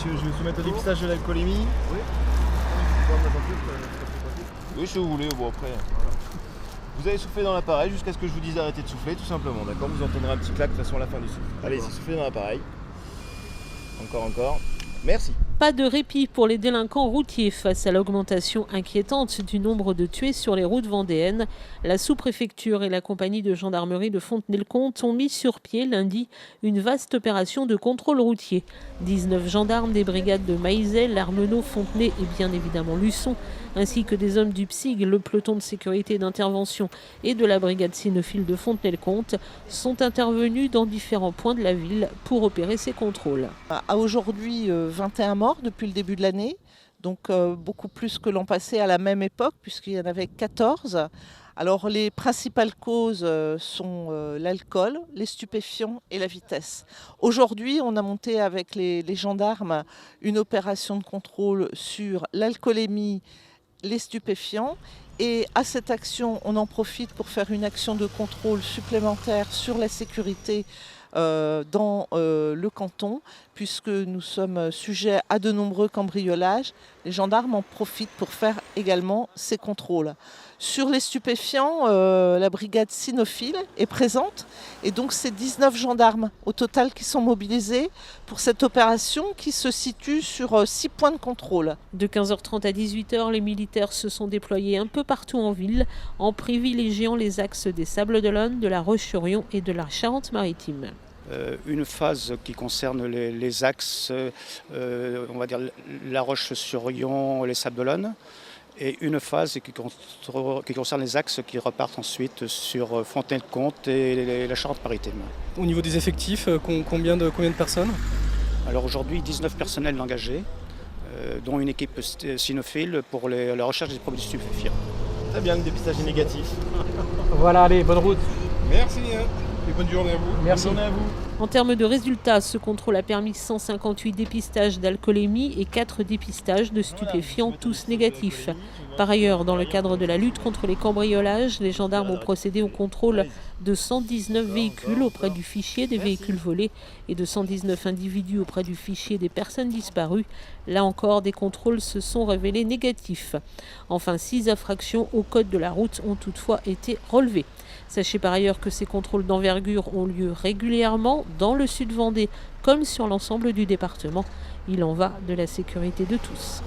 messieurs, je vais vous soumettre au dépistage de l'alcoolémie. Oui. Oui, si vous voulez, bon après. Voilà. Vous allez souffler dans l'appareil jusqu'à ce que je vous dise d'arrêter de souffler, tout simplement, d'accord? Vous entendrez un petit clac de toute façon à la fin du souffle. Allez-y, soufflez dans l'appareil. Encore. Merci. Pas de répit pour les délinquants routiers face à l'augmentation inquiétante du nombre de tués sur les routes vendéennes. La sous-préfecture et la compagnie de gendarmerie de Fontenay-le-Comte ont mis sur pied lundi une vaste opération de contrôle routier. 19 gendarmes des brigades de Maïzel, Armenaux, Fontenay et bien évidemment Luçon, ainsi que des hommes du PSIG, le peloton de sécurité et d'intervention et de la brigade cynophile de Fontenay-le-Comte, sont intervenus dans différents points de la ville pour opérer ces contrôles. À aujourd'hui, 21 morts depuis le début de l'année, donc beaucoup plus que l'an passé à la même époque, puisqu'il y en avait 14. Alors les principales causes sont l'alcool, les stupéfiants et la vitesse. Aujourd'hui, on a monté avec les gendarmes une opération de contrôle sur l'alcoolémie, les stupéfiants. Et à cette action, on en profite pour faire une action de contrôle supplémentaire sur la sécurité dans le canton, puisque nous sommes sujets à de nombreux cambriolages. Les gendarmes en profitent pour faire également ces contrôles. Sur les stupéfiants, la brigade cynophile est présente et donc c'est 19 gendarmes au total qui sont mobilisés pour cette opération qui se situe sur 6 points de contrôle. De 15h30 à 18h, les militaires se sont déployés un peu partout en ville en privilégiant les axes des Sables-d'Olonne, de la Roche-sur-Yon et de la Charente-Maritime. Une phase qui concerne les axes, on va dire la Roche-sur-Yon, les Sables-d'Olonne, et une phase qui concerne les axes qui repartent ensuite sur Fontenay-le-Comte et la Charente-Maritime. Au niveau des effectifs, combien de personnes? Alors aujourd'hui, 19 personnels engagés, dont une équipe cynophile pour la recherche des produits stupéfiants. Très bien, le dépistage est négatif. Voilà, allez, bonne route. Merci et bonne journée à vous. Merci. Bonne journée à vous. En termes de résultats, ce contrôle a permis 158 dépistages d'alcoolémie et 4 dépistages de stupéfiants, tous négatifs. Par ailleurs, dans le cadre de la lutte contre les cambriolages, les gendarmes ont procédé au contrôle de 119 véhicules auprès du fichier des véhicules volés et de 119 individus auprès du fichier des personnes disparues. Là encore, des contrôles se sont révélés négatifs. Enfin, 6 infractions au code de la route ont toutefois été relevées. Sachez par ailleurs que ces contrôles d'envergure ont lieu régulièrement dans le sud Vendée comme sur l'ensemble du département. Il en va de la sécurité de tous.